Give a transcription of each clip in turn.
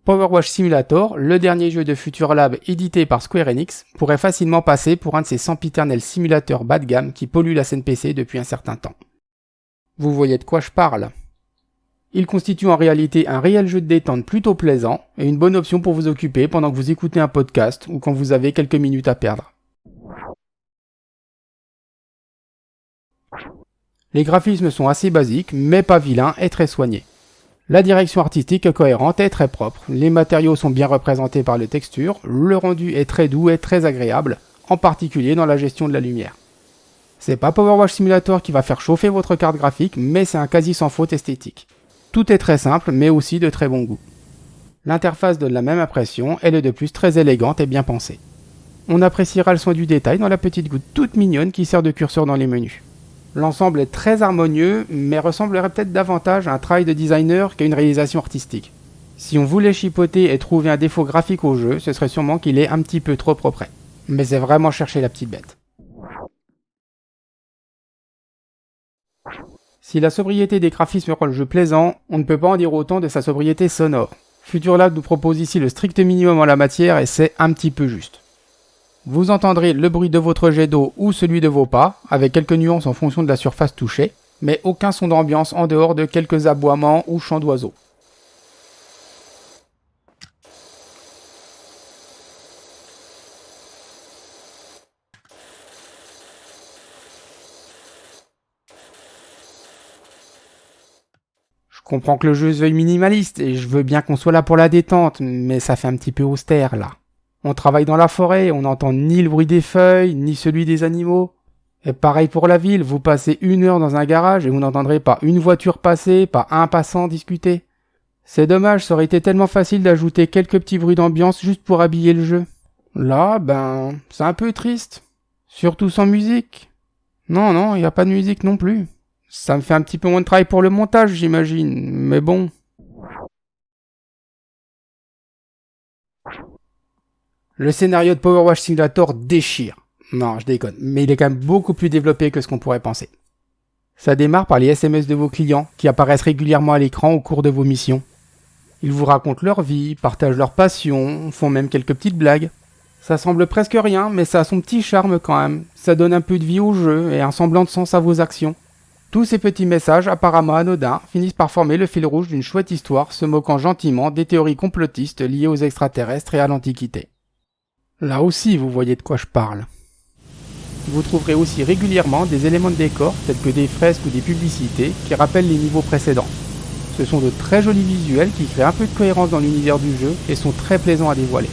Power Wash Simulator, le dernier jeu de Future Lab édité par Square Enix, pourrait facilement passer pour un de ces sempiternels simulateurs bas de gamme qui polluent la scène PC depuis un certain temps. Vous voyez de quoi je parle. Il constitue en réalité un réel jeu de détente plutôt plaisant et une bonne option pour vous occuper pendant que vous écoutez un podcast ou quand vous avez quelques minutes à perdre. Les graphismes sont assez basiques, mais pas vilains et très soignés. La direction artistique est cohérente et très propre, les matériaux sont bien représentés par les textures, le rendu est très doux et très agréable, en particulier dans la gestion de la lumière. C'est pas Power Wash Simulator qui va faire chauffer votre carte graphique, mais c'est un quasi sans faute esthétique. Tout est très simple, mais aussi de très bon goût. L'interface donne la même impression, elle est de plus très élégante et bien pensée. On appréciera le soin du détail dans la petite goutte toute mignonne qui sert de curseur dans les menus. L'ensemble est très harmonieux, mais ressemblerait peut-être davantage à un travail de designer qu'à une réalisation artistique. Si on voulait chipoter et trouver un défaut graphique au jeu, ce serait sûrement qu'il est un petit peu trop propre. Mais c'est vraiment chercher la petite bête. Si la sobriété des graphismes rend le jeu plaisant, on ne peut pas en dire autant de sa sobriété sonore. Future Lab nous propose ici le strict minimum en la matière et c'est un petit peu juste. Vous entendrez le bruit de votre jet d'eau ou celui de vos pas, avec quelques nuances en fonction de la surface touchée, mais aucun son d'ambiance en dehors de quelques aboiements ou chants d'oiseaux. Je comprends que le jeu se veuille minimaliste et je veux bien qu'on soit là pour la détente, mais ça fait un petit peu austère là. On travaille dans la forêt, on n'entend ni le bruit des feuilles, ni celui des animaux. Et pareil pour la ville, vous passez 1 heure dans un garage et vous n'entendrez pas une voiture passer, pas un passant discuter. C'est dommage, ça aurait été tellement facile d'ajouter quelques petits bruits d'ambiance juste pour habiller le jeu. Là, c'est un peu triste. Surtout sans musique. Non, il n'y a pas de musique non plus. Ça me fait un petit peu moins de travail pour le montage, j'imagine, mais bon. Le scénario de Power Wash Simulator déchire. Non, je déconne, mais il est quand même beaucoup plus développé que ce qu'on pourrait penser. Ça démarre par les SMS de vos clients qui apparaissent régulièrement à l'écran au cours de vos missions. Ils vous racontent leur vie, partagent leurs passions, font même quelques petites blagues. Ça semble presque rien, mais ça a son petit charme quand même. Ça donne un peu de vie au jeu et un semblant de sens à vos actions. Tous ces petits messages apparemment anodins finissent par former le fil rouge d'une chouette histoire se moquant gentiment des théories complotistes liées aux extraterrestres et à l'Antiquité. Là aussi, vous voyez de quoi je parle. Vous trouverez aussi régulièrement des éléments de décor tels que des fresques ou des publicités qui rappellent les niveaux précédents. Ce sont de très jolis visuels qui créent un peu de cohérence dans l'univers du jeu et sont très plaisants à dévoiler.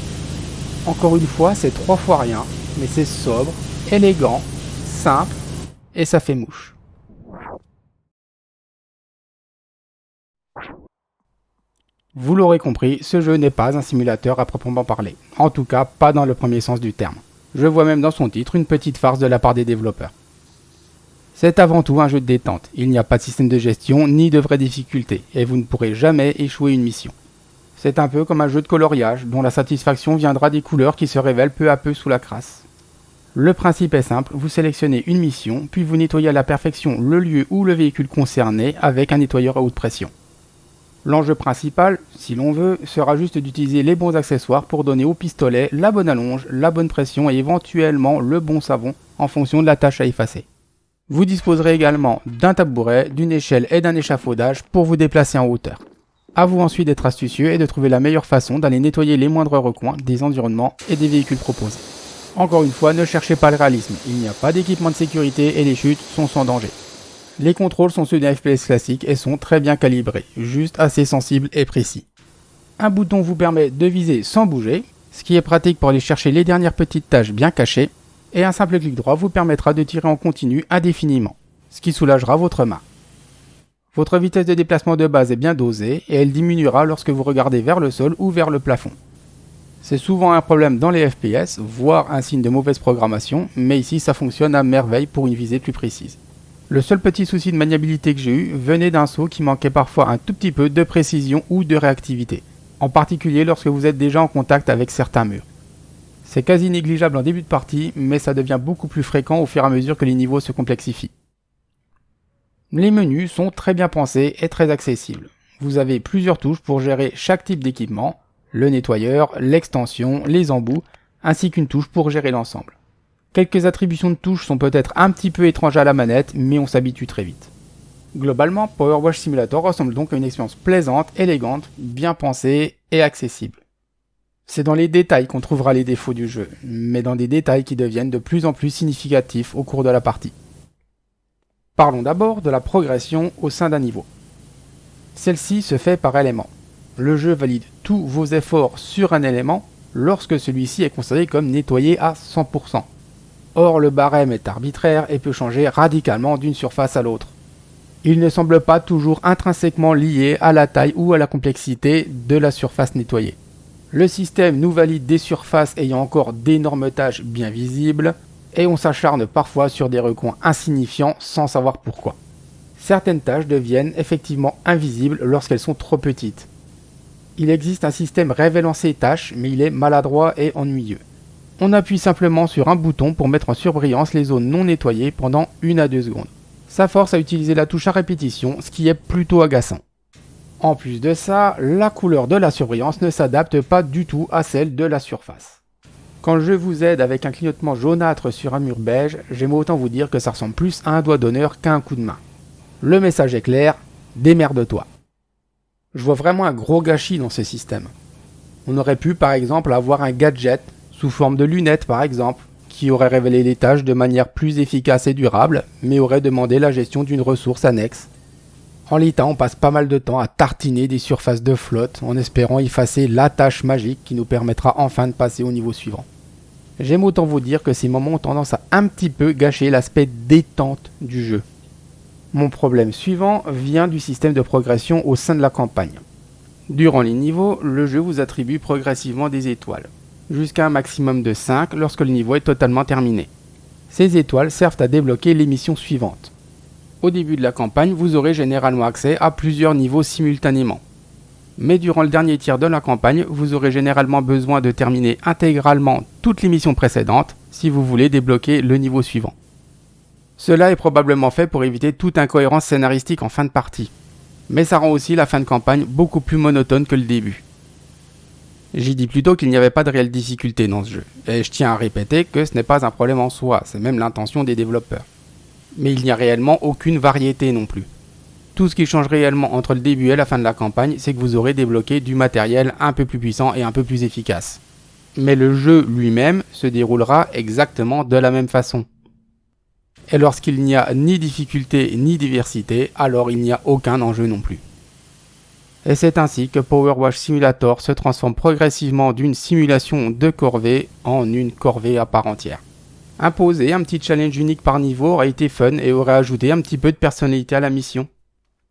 Encore une fois, c'est 3 fois rien, mais c'est sobre, élégant, simple et ça fait mouche. Vous l'aurez compris, ce jeu n'est pas un simulateur à proprement parler. En tout cas, pas dans le premier sens du terme. Je vois même dans son titre une petite farce de la part des développeurs. C'est avant tout un jeu de détente. Il n'y a pas de système de gestion ni de vraies difficultés, et vous ne pourrez jamais échouer une mission. C'est un peu comme un jeu de coloriage, dont la satisfaction viendra des couleurs qui se révèlent peu à peu sous la crasse. Le principe est simple, vous sélectionnez une mission, puis vous nettoyez à la perfection le lieu ou le véhicule concerné avec un nettoyeur à haute pression. L'enjeu principal, si l'on veut, sera juste d'utiliser les bons accessoires pour donner au pistolet la bonne allonge, la bonne pression et éventuellement le bon savon en fonction de la tâche à effacer. Vous disposerez également d'un tabouret, d'une échelle et d'un échafaudage pour vous déplacer en hauteur. À vous ensuite d'être astucieux et de trouver la meilleure façon d'aller nettoyer les moindres recoins des environnements et des véhicules proposés. Encore une fois, ne cherchez pas le réalisme, il n'y a pas d'équipement de sécurité et les chutes sont sans danger. Les contrôles sont ceux d'un FPS classique et sont très bien calibrés, juste assez sensibles et précis. Un bouton vous permet de viser sans bouger, ce qui est pratique pour aller chercher les dernières petites tâches bien cachées, et un simple clic droit vous permettra de tirer en continu indéfiniment, ce qui soulagera votre main. Votre vitesse de déplacement de base est bien dosée et elle diminuera lorsque vous regardez vers le sol ou vers le plafond. C'est souvent un problème dans les FPS, voire un signe de mauvaise programmation, mais ici ça fonctionne à merveille pour une visée plus précise. Le seul petit souci de maniabilité que j'ai eu venait d'un saut qui manquait parfois un tout petit peu de précision ou de réactivité, en particulier lorsque vous êtes déjà en contact avec certains murs. C'est quasi négligeable en début de partie, mais ça devient beaucoup plus fréquent au fur et à mesure que les niveaux se complexifient. Les menus sont très bien pensés et très accessibles. Vous avez plusieurs touches pour gérer chaque type d'équipement, le nettoyeur, l'extension, les embouts, ainsi qu'une touche pour gérer l'ensemble. Quelques attributions de touches sont peut-être un petit peu étranges à la manette, mais on s'habitue très vite. Globalement, Power Wash Simulator ressemble donc à une expérience plaisante, élégante, bien pensée et accessible. C'est dans les détails qu'on trouvera les défauts du jeu, mais dans des détails qui deviennent de plus en plus significatifs au cours de la partie. Parlons d'abord de la progression au sein d'un niveau. Celle-ci se fait par élément. Le jeu valide tous vos efforts sur un élément lorsque celui-ci est considéré comme nettoyé à 100%. Or, le barème est arbitraire et peut changer radicalement d'une surface à l'autre. Il ne semble pas toujours intrinsèquement lié à la taille ou à la complexité de la surface nettoyée. Le système nous valide des surfaces ayant encore d'énormes taches bien visibles, et on s'acharne parfois sur des recoins insignifiants sans savoir pourquoi. Certaines taches deviennent effectivement invisibles lorsqu'elles sont trop petites. Il existe un système révélant ces taches, mais il est maladroit et ennuyeux. On appuie simplement sur un bouton pour mettre en surbrillance les zones non nettoyées pendant 1 à 2 secondes. Ça force à utiliser la touche à répétition, ce qui est plutôt agaçant. En plus de ça, la couleur de la surbrillance ne s'adapte pas du tout à celle de la surface. Quand je vous aide avec un clignotement jaunâtre sur un mur beige, j'aime autant vous dire que ça ressemble plus à un doigt d'honneur qu'à un coup de main. Le message est clair, démerde-toi. Je vois vraiment un gros gâchis dans ce système. On aurait pu par exemple avoir un gadget, sous forme de lunettes par exemple, qui aurait révélé les tâches de manière plus efficace et durable, mais aurait demandé la gestion d'une ressource annexe. En l'état, on passe pas mal de temps à tartiner des surfaces de flotte en espérant effacer la tâche magique qui nous permettra enfin de passer au niveau suivant. J'aime autant vous dire que ces moments ont tendance à un petit peu gâcher l'aspect détente du jeu. Mon problème suivant vient du système de progression au sein de la campagne. Durant les niveaux, le jeu vous attribue progressivement des étoiles, jusqu'à un maximum de 5 lorsque le niveau est totalement terminé. Ces étoiles servent à débloquer les missions suivantes. Au début de la campagne, vous aurez généralement accès à plusieurs niveaux simultanément. Mais durant le dernier tiers de la campagne, vous aurez généralement besoin de terminer intégralement toutes les missions précédentes si vous voulez débloquer le niveau suivant. Cela est probablement fait pour éviter toute incohérence scénaristique en fin de partie, mais ça rend aussi la fin de campagne beaucoup plus monotone que le début. J'ai dit plutôt qu'il n'y avait pas de réelle difficulté dans ce jeu, et je tiens à répéter que ce n'est pas un problème en soi, c'est même l'intention des développeurs. Mais il n'y a réellement aucune variété non plus. Tout ce qui change réellement entre le début et la fin de la campagne, c'est que vous aurez débloqué du matériel un peu plus puissant et un peu plus efficace. Mais le jeu lui-même se déroulera exactement de la même façon. Et lorsqu'il n'y a ni difficulté ni diversité, alors il n'y a aucun enjeu non plus. Et c'est ainsi que Power Wash Simulator se transforme progressivement d'une simulation de corvée en une corvée à part entière. Imposer un petit challenge unique par niveau aurait été fun et aurait ajouté un petit peu de personnalité à la mission.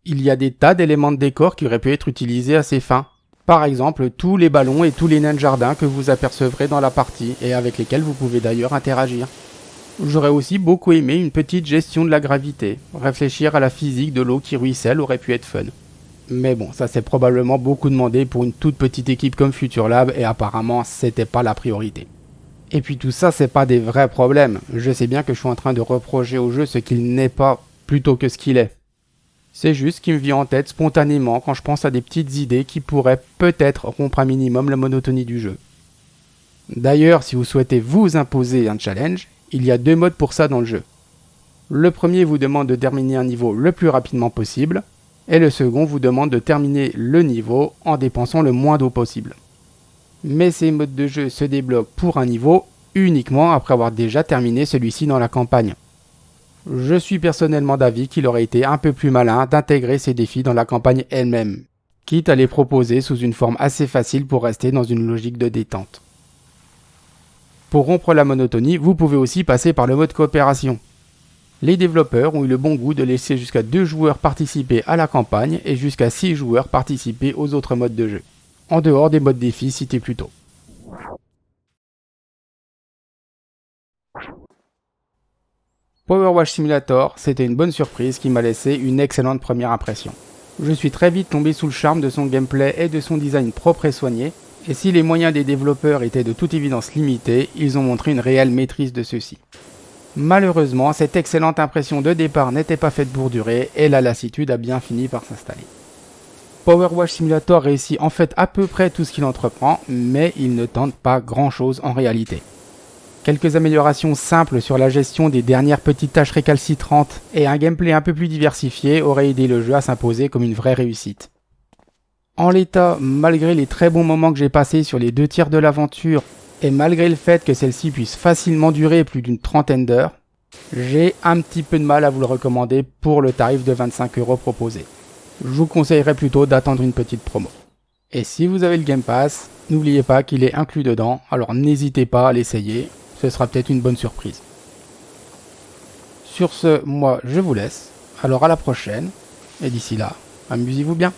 Il y a des tas d'éléments de décor qui auraient pu être utilisés à ces fins. Par exemple, tous les ballons et tous les nains de jardin que vous apercevrez dans la partie et avec lesquels vous pouvez d'ailleurs interagir. J'aurais aussi beaucoup aimé une petite gestion de la gravité. Réfléchir à la physique de l'eau qui ruisselle aurait pu être fun. Mais bon, ça c'est probablement beaucoup demandé pour une toute petite équipe comme Future Lab et apparemment c'était pas la priorité. Et puis tout ça c'est pas des vrais problèmes. Je sais bien que je suis en train de reprocher au jeu ce qu'il n'est pas plutôt que ce qu'il est. C'est juste ce qui me vient en tête spontanément quand je pense à des petites idées qui pourraient peut-être rompre un minimum la monotonie du jeu. D'ailleurs, si vous souhaitez vous imposer un challenge, il y a 2 modes pour ça dans le jeu. Le premier vous demande de terminer un niveau le plus rapidement possible, et le second vous demande de terminer le niveau en dépensant le moins d'eau possible. Mais ces modes de jeu se débloquent pour un niveau uniquement après avoir déjà terminé celui-ci dans la campagne. Je suis personnellement d'avis qu'il aurait été un peu plus malin d'intégrer ces défis dans la campagne elle-même, quitte à les proposer sous une forme assez facile pour rester dans une logique de détente. Pour rompre la monotonie, vous pouvez aussi passer par le mode coopération. Les développeurs ont eu le bon goût de laisser jusqu'à 2 joueurs participer à la campagne et jusqu'à 6 joueurs participer aux autres modes de jeu, en dehors des modes défis cités plus tôt. Power Wash Simulator, c'était une bonne surprise qui m'a laissé une excellente première impression. Je suis très vite tombé sous le charme de son gameplay et de son design propre et soigné, et si les moyens des développeurs étaient de toute évidence limités, ils ont montré une réelle maîtrise de ceux-ci. Malheureusement, cette excellente impression de départ n'était pas faite pour durer, et la lassitude a bien fini par s'installer. Power Wash Simulator réussit en fait à peu près tout ce qu'il entreprend, mais il ne tente pas grand chose en réalité. Quelques améliorations simples sur la gestion des dernières petites tâches récalcitrantes et un gameplay un peu plus diversifié auraient aidé le jeu à s'imposer comme une vraie réussite. En l'état, malgré les très bons moments que j'ai passés sur les 2 tiers de l'aventure, et malgré le fait que celle-ci puisse facilement durer plus d'une trentaine d'heures, j'ai un petit peu de mal à vous le recommander pour le tarif de 25 € proposé. Je vous conseillerais plutôt d'attendre une petite promo. Et si vous avez le Game Pass, n'oubliez pas qu'il est inclus dedans, alors n'hésitez pas à l'essayer, ce sera peut-être une bonne surprise. Sur ce, moi je vous laisse, alors à la prochaine, et d'ici là, amusez-vous bien.